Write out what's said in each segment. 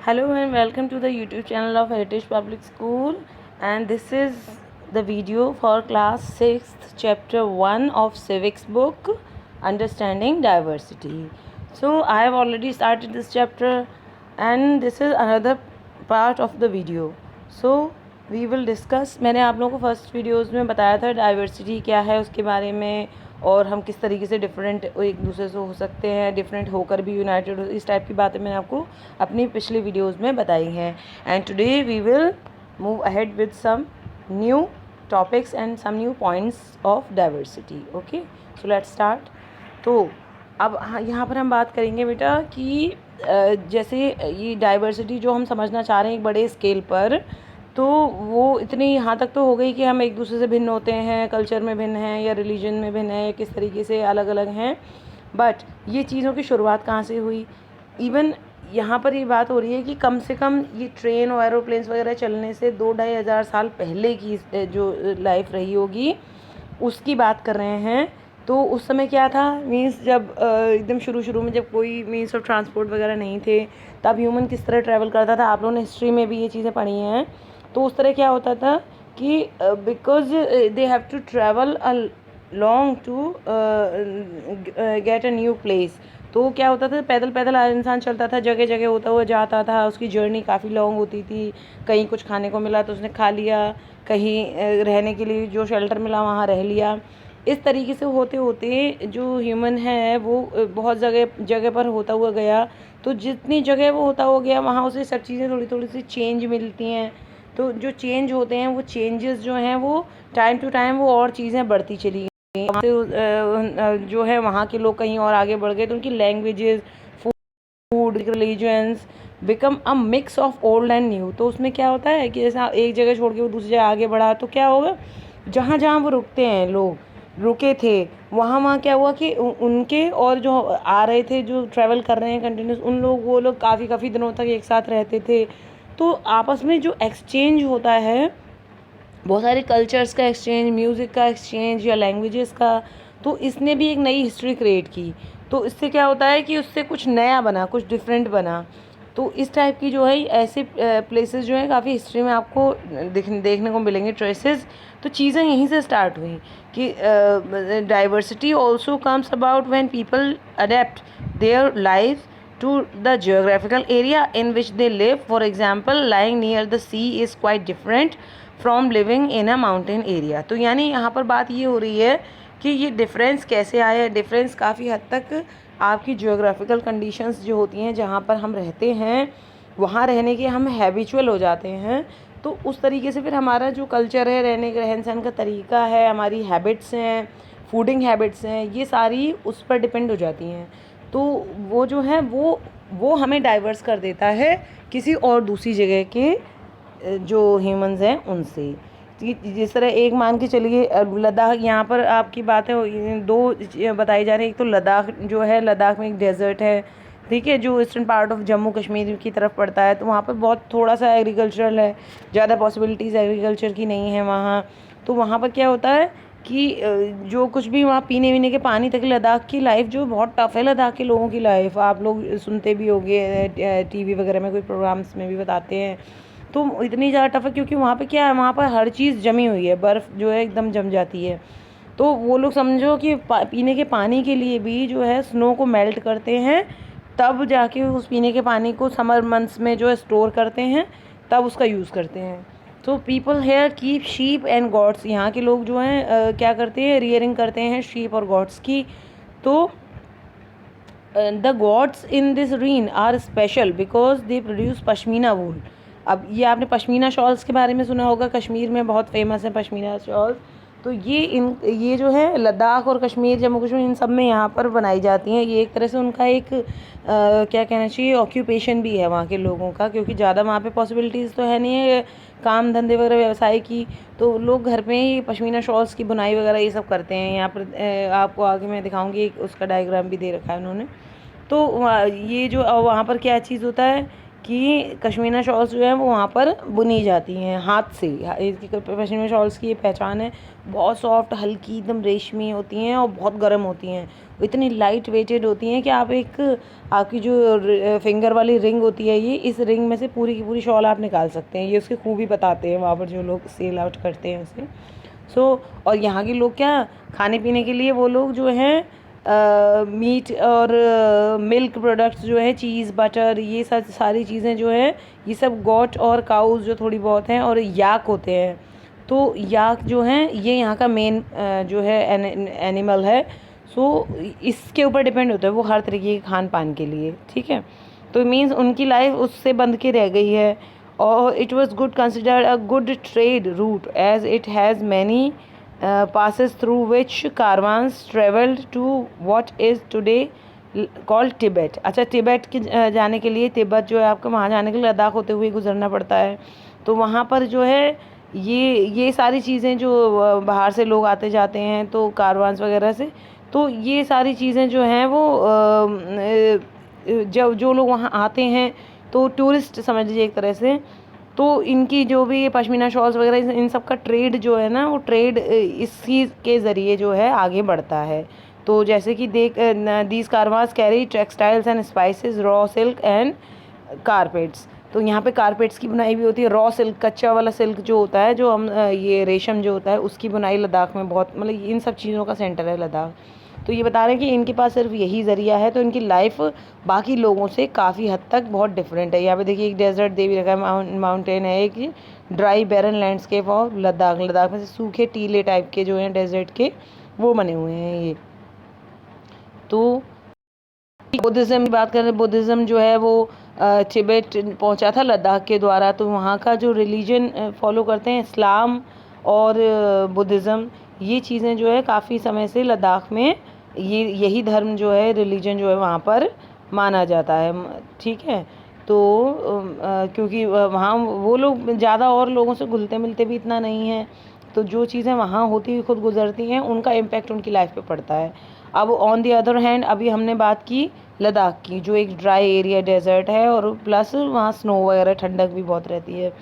Hello and welcome to the YouTube channel of Heritage Public School, and this is the video for class 6th chapter 1 of civics book, Understanding Diversity. So I have already started this chapter and this is another part of the video. So we will discuss, मैंने आप लोगों को first videos में बताया था diversity क्या है उसके बारे में, और हम किस तरीके से डिफरेंट एक दूसरे से हो सकते हैं, डिफरेंट होकर भी यूनाइटेड, इस टाइप की बातें मैंने आपको अपनी पिछली वीडियोज़ में बताई हैं. And today we will move ahead with some new topics and some new points of diversity. Okay, so let's start. तो अब यहाँ पर हम बात करेंगे बेटा कि जैसे ये डाइवर्सिटी जो हम समझना चाह रहे हैं एक बड़े स्केल पर, तो वो इतनी यहाँ तक तो हो गई कि हम एक दूसरे से भिन्न होते हैं, कल्चर में भिन्न हैं या रिलीजन में भिन्न है या किस तरीके से अलग अलग हैं. बट ये चीज़ों की शुरुआत कहाँ से हुई? इवन यहाँ पर ये बात हो रही है कि कम से कम ये ट्रेन और एरोप्लेन्स वगैरह चलने से 2-2.5 साल पहले की जो लाइफ रही होगी उसकी बात कर रहे हैं. तो उस समय क्या था, मीन्स जब एकदम शुरू में जब कोई मीन्स ऑफ ट्रांसपोर्ट वगैरह नहीं थे, तब ह्यूमन किस तरह ट्रैवल करता था. आप लोगों ने हिस्ट्री में भी ये चीज़ें पढ़ी हैं. तो उस तरह क्या होता था कि because they have to travel a long to get a new place. तो क्या होता था, पैदल पैदल इंसान चलता था, जगह जगह होता हुआ जाता था, उसकी जर्नी काफ़ी लॉन्ग होती थी. कहीं कुछ खाने को मिला तो उसने खा लिया, कहीं रहने के लिए जो शेल्टर मिला वहाँ रह लिया. इस तरीके से होते होते जो ह्यूमन है वो बहुत जगह पर होता हुआ गया. तो जितनी जगह वो होता हुआ गया वहाँ उसे सब चीज़ें थोड़ी थोड़ी सी चेंज मिलती हैं. तो जो चेंज होते हैं वो चेंजेस जो हैं वो टाइम टू टाइम वो और चीज़ें बढ़ती चली गई. जो है वहाँ के लोग कहीं और आगे बढ़ गए, तो उनकी languages, food, religions become a mix of old and new. तो उसमें क्या होता है कि जैसा एक जगह छोड़ के वो दूसरी जगह आगे बढ़ा, तो क्या होगा, जहाँ जहाँ वो रुकते हैं, लोग रुके थे वहाँ क्या हुआ कि उनके और जो आ रहे थे, जो ट्रैवल कर रहे हैं कंटिन्यूस, वो लोग काफ़ी दिनों तक एक साथ रहते थे. तो आपस में जो एक्सचेंज होता है, बहुत सारे कल्चर्स का एक्सचेंज, म्यूज़िक का एक्सचेंज या लैंग्वेजेस का, तो इसने भी एक नई हिस्ट्री क्रिएट की. तो इससे क्या होता है कि उससे कुछ नया बना, कुछ डिफरेंट बना. तो इस टाइप की जो है ऐसे प्लेसेस जो है काफ़ी हिस्ट्री में आपको देखने को मिलेंगे, ट्रेसेस. तो चीज़ें यहीं से स्टार्ट हुई कि diversity also comes about when people adapt their life to the geographical area in which they live. For example, lying near the sea is quite different from living in a mountain area. तो यानी यहाँ पर बात ये हो रही है कि ये डिफरेंस कैसे आया. डिफरेंस काफ़ी हद तक आपकी जियोग्राफिकल कंडीशंस जो होती हैं, जहाँ पर हम रहते हैं वहाँ रहने के हम हैबिचुअल हो जाते हैं. तो उस तरीके से फिर हमारा जो कल्चर है, रहन सहन का तरीका है, हमारी हैबिट्स हैं, फूडिंग हैबिट्स हैं, ये सारी उस पर डिपेंड हो जाती हैं. तो वो जो है वो हमें डाइवर्स कर देता है किसी और दूसरी जगह के जो ह्यूमंस हैं उनसे. जिस तरह एक मान के चलिए लद्दाख, यहाँ पर आपकी बात है, दो बताई जा रही है. एक तो लद्दाख जो है, लद्दाख में एक डेजर्ट है, ठीक है, जो eastern part of Jammu Kashmir की तरफ पड़ता है. तो वहाँ पर बहुत थोड़ा सा एग्रीकल्चरल है, ज़्यादा पॉसिबिलिटीज़ एग्रीकल्चर की नहीं है वहाँ. तो वहाँ पर क्या होता है कि जो कुछ भी वहाँ पीने वीने के पानी तक, लद्दाख की लाइफ जो बहुत टफ़ है, लद्दाख के लोगों की लाइफ आप लोग सुनते भी होंगे, टीवी वगैरह में कोई प्रोग्राम्स में भी बताते हैं. तो इतनी ज़्यादा टफ़ है क्योंकि वहाँ पे क्या है, वहाँ पर हर चीज़ जमी हुई है, बर्फ़ जो है एकदम जम जाती है. तो वो लोग समझो कि पीने के पानी के लिए भी जो है स्नो को मेल्ट करते हैं, तब जाके उस पीने के पानी को समर मंथ्स में जो है स्टोर करते हैं, तब उसका यूज़ करते हैं. तो people here keep sheep and goats. यहाँ के लोग जो हैं क्या करते हैं, रियरिंग करते हैं शीप और गॉड्स की. तो the goats in this region are special because they produce pashmina wool. अब ये आपने पश्मीना शॉल्स के बारे में सुना होगा, कश्मीर में बहुत फेमस है पश्मीना शॉल्स. तो ये जो है लद्दाख और कश्मीर, जम्मू कश्मीर, इन सब में यहाँ पर बनाई जाती हैं. ये एक तरह से उनका एक क्या कहना चाहिए, ऑक्यूपेशन भी है वहाँ के लोगों का, क्योंकि ज़्यादा वहाँ पे पॉसिबिलिटीज़ तो है नहीं है काम धंधे वगैरह व्यवसाय की. तो लोग घर पे ही पश्मीना शॉल्स की बुनाई वगैरह ये सब करते हैं. यहाँ पर आपको आगे मैं दिखाऊंगी, उसका डायग्राम भी दे रखा है उन्होंने. तो ये जो वहाँ पर क्या चीज़ होता है कि पश्मीना शॉल्स जो है वो वहाँ पर बुनी जाती हैं हाथ से। इसकी पश्मीना शॉल्स की ये पहचान है, बहुत सॉफ्ट, हल्की, एकदम रेशमी होती हैं और बहुत गर्म होती हैं। इतनी लाइट वेटेड होती हैं कि आपकी जो फिंगर वाली रिंग होती है, ये इस रिंग में से पूरी की पूरी शॉल आप निकाल सकते हैं। ये उसकी खूबी बताते हैं वहाँ पर जो लोग सेल आउट करते हैं उसे। और यहाँ के लोग क्या खाने पीने के लिए वो लोग जो हैं मीट और मिल्क प्रोडक्ट्स जो है, चीज़, बटर, ये सब सारी चीज़ें जो है, ये सब गोट और काउज जो थोड़ी बहुत हैं, और याक होते हैं। तो याक जो हैं ये यहाँ का मेन जो है एनिमल है। इसके ऊपर डिपेंड होता है वो हर तरीके के खान पान के लिए, ठीक है। तो मीन्स उनकी लाइफ उससे बंध के रह गई है। और it was good considered a good trade route as it has many passes through which caravans traveled to what is today called Tibet। अच्छा, तिब्बत के जाने के लिए, तिब्बत जो है आपको वहाँ जाने के लिए लद्दाख होते हुए गुजरना पड़ता है। तो वहाँ पर जो है ये सारी चीज़ें जो बाहर से लोग आते जाते हैं तो कारवांस वगैरह से, तो ये सारी चीज़ें जो हैं वो जब जो लोग वहाँ आते हैं तो टूरिस्ट समझ लीजिए एक तरह से, तो इनकी जो भी पश्मीना शॉल्स वगैरह इन सब का ट्रेड जो है ना, वो ट्रेड इसी के ज़रिए जो है आगे बढ़ता है। तो जैसे कि these कारवांस carry textiles and spices, raw silk and carpets. तो यहाँ पे कारपेट्स की बुनाई भी होती है। रॉ सिल्क, कच्चा वाला सिल्क जो होता है, जो हम ये रेशम जो होता है, उसकी बुनाई लद्दाख में बहुत, मतलब इन सब चीज़ों का सेंटर है लद्दाख। तो ये बता रहे हैं कि इनके पास सिर्फ यही ज़रिया है, तो इनकी लाइफ बाकी लोगों से काफ़ी हद तक बहुत डिफरेंट है। यहाँ पे देखिए एक डेजर्ट दे भी रखा है, माउंटेन है, एक dry barren landscape of Ladakh. Ladakh में से सूखे टीले टाइप के जो हैं डेजर्ट के, वो बने हुए हैं ये। तो बुद्धिज़्म की बात करें, बुद्धिज़्म जो है वो तिब्बत पहुंचा था लद्दाख के द्वारा। तो वहाँ का जो रिलीजन फॉलो करते हैं, इस्लाम और बुद्धिज़्म, ये चीज़ें जो है काफ़ी समय से लद्दाख में यही धर्म जो है, रिलीजन जो है वहाँ पर माना जाता है, ठीक है। तो क्योंकि वहाँ वो लोग ज़्यादा और लोगों से घुलते मिलते भी इतना नहीं हैं, तो जो चीज़ें वहाँ होती हुई खुद गुजरती हैं उनका इम्पैक्ट उनकी लाइफ पे पड़ता है। अब ऑन दी अदर हैंड, अभी हमने बात की लद्दाख की, जो एक ड्राई एरिया डेजर्ट है और प्लस वहाँ स्नो वगैरह, ठंडक भी बहुत रहती है।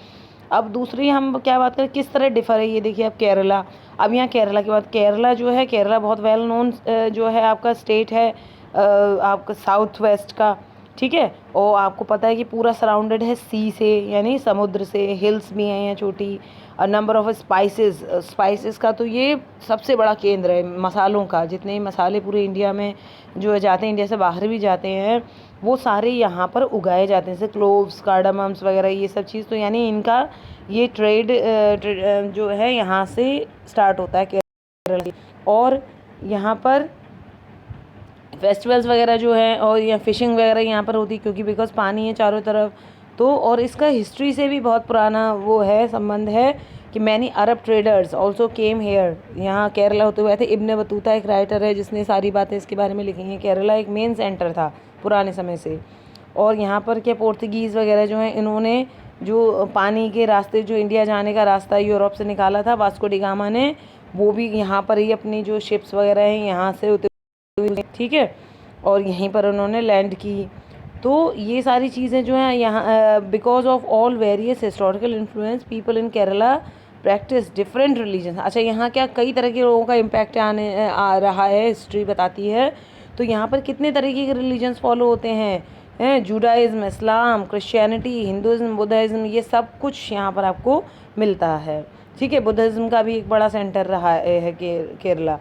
अब दूसरी हम क्या बात करें किस तरह डिफर है, ये देखिए अब केरला। अब यहाँ केरला की बात, केरला जो है, केरला बहुत वेल नोन जो है आपका स्टेट है आपका साउथ वेस्ट का, ठीक है। और आपको पता है कि पूरा सराउंडेड है सी से, यानी समुद्र से, हिल्स भी हैं यहाँ छोटी, और नंबर ऑफ स्पाइसेस का तो ये सबसे बड़ा केंद्र है मसालों का। जितने मसाले पूरे इंडिया में जो जाते हैं, इंडिया से बाहर भी जाते हैं, वो सारे यहाँ पर उगाए जाते हैं, जैसे क्लोव्स, कार्डामम्स वगैरह, ये सब चीज़। तो यानी इनका ये ट्रेड जो है यहाँ से स्टार्ट होता है केरल। और यहाँ पर फेस्टिवल्स वगैरह जो है, और या फिशिंग वगैरह यहाँ पर होती है, क्योंकि बिकॉज पानी है चारों तरफ। तो और इसका हिस्ट्री से भी बहुत पुराना वो है, संबंध है कि many Arab traders also came here, यहाँ केरला होते हुए थे। इब्न बतूता एक राइटर है जिसने सारी बातें इसके बारे में लिखी हैं। केरला एक मेन सेंटर था पुराने समय से। और यहाँ पर क्या पोर्तुगीज़ वगैरह जो हैं, इन्होंने जो पानी के रास्ते, जो इंडिया जाने का रास्ता यूरोप से निकाला था, वास्को डी गामा ने, वो भी यहाँ पर ही अपनी जो शिप्स वगैरह हैं यहाँ से होते हुए, ठीक है, और यहीं पर उन्होंने लैंड की। तो ये सारी चीज़ें जो हैं यहाँ, because of all various historical influence, people in Kerala practice different religion. अच्छा, यहाँ क्या कई तरह के लोगों का इम्पैक्ट आ रहा है, हिस्ट्री बताती है। तो यहाँ पर कितने तरीके के रिलीजन्स फॉलो होते हैं, जुडाइज़्म, इस्लाम, क्रिश्चियनिटी, हिंदुज़्म, बुद्धिज़्म, ये सब कुछ यहाँ पर आपको मिलता है, ठीक है। बुद्धिज़्म का भी एक बड़ा सेंटर रहा है केरला।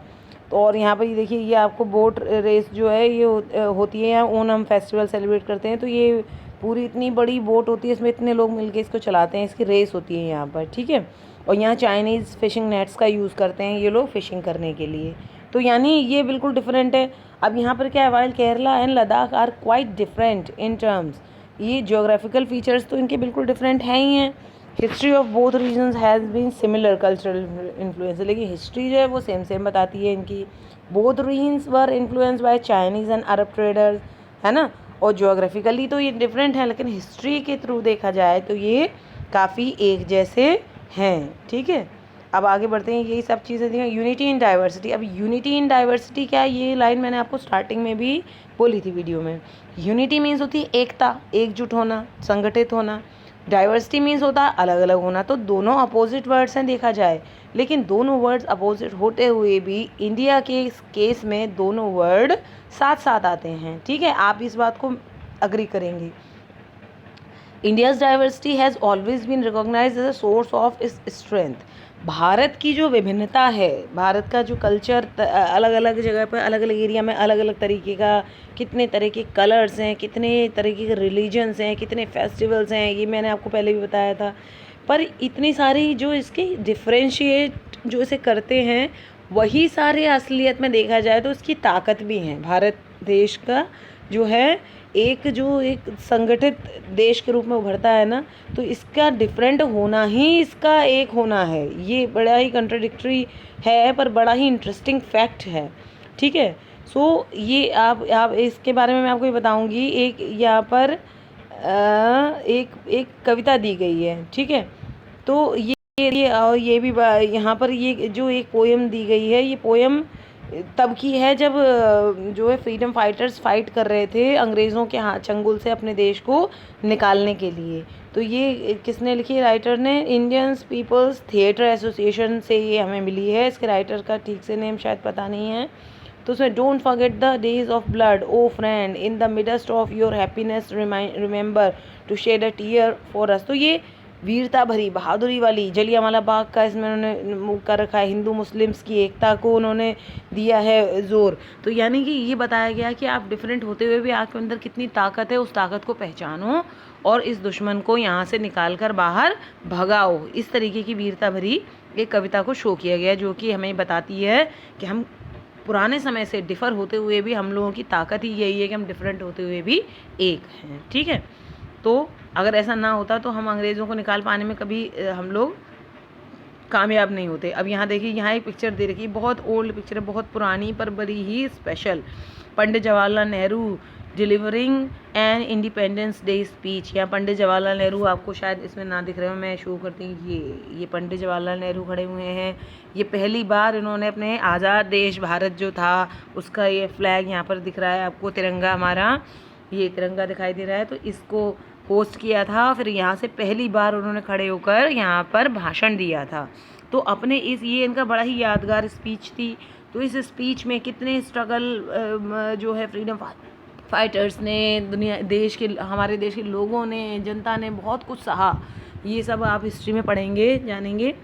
तो और यहाँ पर ये देखिए, ये आपको बोट रेस जो है ये होती है यहाँ। ओनम फेस्टिवल सेलिब्रेट करते हैं, तो ये पूरी इतनी बड़ी बोट होती है, इसमें इतने लोग मिलके इसको चलाते हैं, इसकी रेस होती है यहाँ पर, ठीक है। और यहाँ चाइनीज़ फिशिंग नेट्स का यूज़ करते हैं ये लोग फिशिंग करने के लिए। तो यानी ये बिल्कुल डिफरेंट है। अब यहाँ पर क्या है, while Kerala and Ladakh are quite different in terms, ये जोग्राफिकल फीचर्स तो इनके बिल्कुल डिफरेंट हैं ही हैं। History of both regions has been similar cultural influence, लेकिन हिस्ट्री जो है वो सेम बताती है इनकी। Both regions were influence by Chinese and Arab traders, है ना। और जोग्राफिकली तो ये डिफरेंट है, लेकिन हिस्ट्री के थ्रू देखा जाए तो ये काफ़ी एक जैसे हैं, ठीक है। अब आगे बढ़ते हैं, यही सब चीज़ें थी। यूनिटी इन डाइवर्सिटी, अब यूनिटी इन डाइवर्सिटी क्या है, ये लाइन मैंने आपको स्टार्टिंग में भी बोली थी वीडियो में। यूनिटी मीन्स होती है एकता, एकजुट होना, संगठित होना। डाइवर्सिटी मीन्स होता है अलग अलग होना। तो दोनों अपोजिट वर्ड्स हैं देखा जाए, लेकिन दोनों वर्ड्स अपोजिट होते हुए भी इंडिया के केस में दोनों वर्ड साथ साथ आते हैं। ठीक है, आप इस बात को अग्री करेंगे। India's diversity has always been recognised as a source of its strength. Bharat की जो विभिन्नता है, भारत का जो कल्चर अलग अलग जगह पर, अलग अलग एरिया में अलग अलग तरीके का, कितने तरह के कलर्स हैं, कितने तरीके के रिलीजन्स हैं, कितने फेस्टिवल्स हैं, ये मैंने आपको पहले भी बताया था। पर इतनी सारी जो इसकी डिफ्रेंशिएट जो इसे करते हैं, वही सारे असलियत में देखा जाए तो इसकी ताकत भी है। भारत देश का जो है एक संगठित देश के रूप में उभरता है ना, तो इसका डिफरेंट होना ही इसका एक होना है। ये बड़ा ही कंट्राडिक्टरी है पर बड़ा ही इंटरेस्टिंग फैक्ट है। ठीक है, सो ये आप इसके बारे में मैं आपको ये बताऊंगी। एक यहाँ पर एक कविता दी गई है। ठीक है, तो ये भी यहाँ पर ये जो एक पोएम दी गई है, ये पोएम तब की है जब जो है फ्रीडम फाइटर्स फाइट कर रहे थे अंग्रेज़ों के हाथ चंगुल से अपने देश को निकालने के लिए। तो ये किसने लिखी, राइटर ने इंडियन पीपल्स थिएटर एसोसिएशन से ये हमें मिली है। इसके राइटर का ठीक से नेम शायद पता नहीं है। तो उसमें don't forget the days of blood O friend, in the midst of your happiness remember to shed a tear for us. तो ये वीरता भरी, बहादुरी वाली जलियांवाला बाग का इसमें उन्होंने कर रखा है। हिंदू मुस्लिम्स की एकता को उन्होंने दिया है जोर। तो यानी कि ये बताया गया कि आप डिफरेंट होते हुए भी आपके अंदर कितनी ताकत है, उस ताकत को पहचानो और इस दुश्मन को यहाँ से निकाल कर बाहर भगाओ। इस तरीके की वीरता भरी एक कविता को शो किया गया, जो कि हमें बताती है कि हम पुराने समय से डिफ़र होते हुए भी, हम लोगों की ताकत ही यही है कि हम डिफरेंट होते हुए भी एक हैं। ठीक है, तो अगर ऐसा ना होता तो हम अंग्रेज़ों को निकाल पाने में कभी हम लोग कामयाब नहीं होते। अब यहाँ देखिए, यहाँ एक पिक्चर दे रखी है, बहुत ओल्ड पिक्चर है, बहुत पुरानी पर बड़ी ही special. Pandit Jawaharlal Nehru delivering an independence day speech. यहाँ पंडित जवाहरलाल नेहरू, आपको शायद इसमें ना दिख रहे हो, मैं शो करती हूँ। ये पंडित जवाहरलाल नेहरू खड़े हुए हैं। ये पहली बार इन्होंने अपने आज़ाद देश भारत जो था उसका ये फ्लैग यहाँ पर दिख रहा है आपको, तिरंगा हमारा, ये तिरंगा दिखाई दे रहा है। तो इसको होस्ट किया था, फिर यहाँ से पहली बार उन्होंने खड़े होकर यहाँ पर भाषण दिया था। तो अपने ये इनका बड़ा ही यादगार स्पीच थी। तो इस स्पीच में कितने स्ट्रगल जो है फ्रीडम फाइटर्स ने, हमारे देश के लोगों ने, जनता ने बहुत कुछ सहा। ये सब आप हिस्ट्री में पढ़ेंगे, जानेंगे।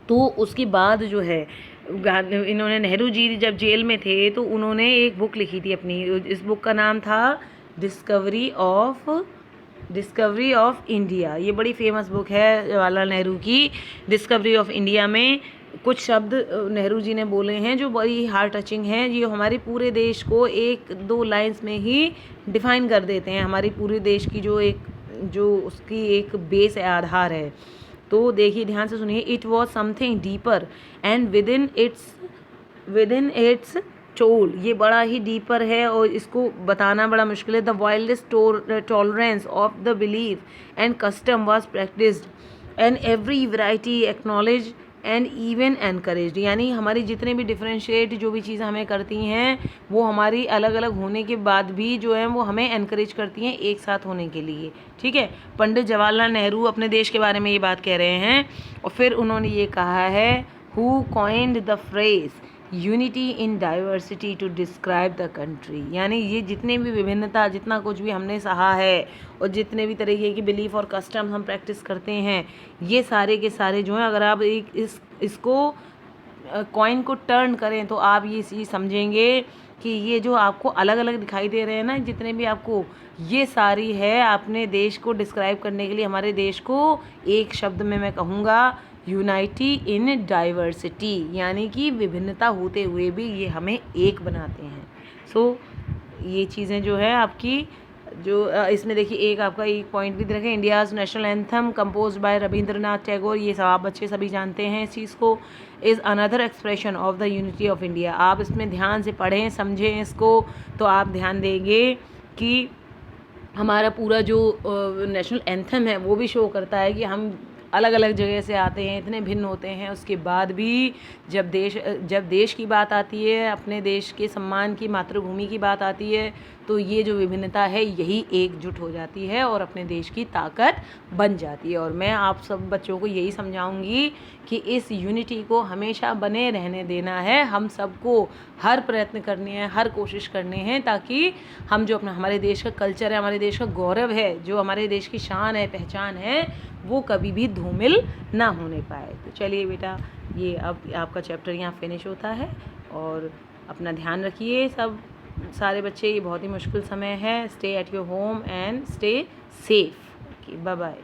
तो उसके बाद जो है इन्होंने, नेहरू जी जब जेल में थे तो उन्होंने एक बुक लिखी थी अपनी। इस बुक का नाम था डिस्कवरी ऑफ इंडिया। ये बड़ी फेमस बुक है जवाहरलाल नेहरू की। डिस्कवरी ऑफ इंडिया में कुछ शब्द नेहरू जी ने बोले हैं जो बड़ी हार्ट टचिंग हैं। ये हमारे पूरे देश को एक दो लाइंस में ही डिफाइन कर देते हैं। हमारी पूरे देश की जो उसकी एक बेस है, आधार है। तो देखिए, ध्यान से सुनिए। It was something deeper and with in its toll. ये बड़ा ही डीपर है और इसको बताना बड़ा मुश्किल है। The wildest tolerance of the belief and custom was practised and every variety acknowledge and even encouraged. यानी हमारी जितने भी डिफ्रेंशिएट जो भी चीज़ें हमें करती हैं, वो हमारी अलग अलग होने के बाद भी जो है वो हमें एनकरेज करती हैं एक साथ होने के लिए। ठीक है, पंडित जवाहरलाल नेहरू अपने देश के बारे में ये बात कह रहे हैं और फिर उन्होंने ये कहा है, who coined the phrase unity in diversity to describe the country. यानी ये जितने भी विभिन्नता, जितना कुछ भी हमने सहा है और जितने भी तरीके की बिलीफ और कस्टम हम प्रैक्टिस करते हैं, ये सारे के सारे जो हैं, अगर आप इसको कॉइन को टर्न करें तो आप ये चीज़ समझेंगे कि ये जो आपको अलग अलग दिखाई दे रहे हैं ना, जितने भी आपको, ये सारी है अपने देश को डिस्क्राइब करने के लिए, हमारे देश को एक शब्द में मैं कहूँगा, यूनाइटी इन डाइवर्सिटी। यानी कि विभिन्नता होते हुए भी ये हमें एक बनाते हैं। सो ये चीज़ें जो है आपकी, जो इसमें देखिए एक आपका एक पॉइंट भी रखें, India's national anthem compose bye Rabindranath Tagore. ये सब आप बच्चे सभी जानते हैं इस चीज़ को। Is another expression of the unity of India. आप इसमें ध्यान से पढ़ें, समझें इसको, तो आप ध्यान देंगे कि हमारा पूरा जो नेशनल एंथम है वो भी शो करता है कि हम अलग अलग जगह से आते हैं, इतने भिन्न होते हैं, उसके बाद भी जब देश की बात आती है, अपने देश के सम्मान की, मातृभूमि की बात आती है, तो ये जो विभिन्नता है यही एकजुट हो जाती है और अपने देश की ताकत बन जाती है। और मैं आप सब बच्चों को यही समझाऊंगी कि इस यूनिटी को हमेशा बने रहने देना है। हम सबको हर प्रयत्न करने हैं, हर कोशिश करने हैं, ताकि हम जो अपना हमारे देश का कल्चर है, हमारे देश का गौरव है, जो हमारे देश की शान है, पहचान है, वो कभी भी धूमिल ना होने पाए। तो चलिए बेटा, ये अब आपका चैप्टर यहाँ फिनिश होता है और अपना ध्यान रखिए सब सारे बच्चे। ये बहुत ही मुश्किल समय है। Stay at your home and stay safe. Okay, bye bye.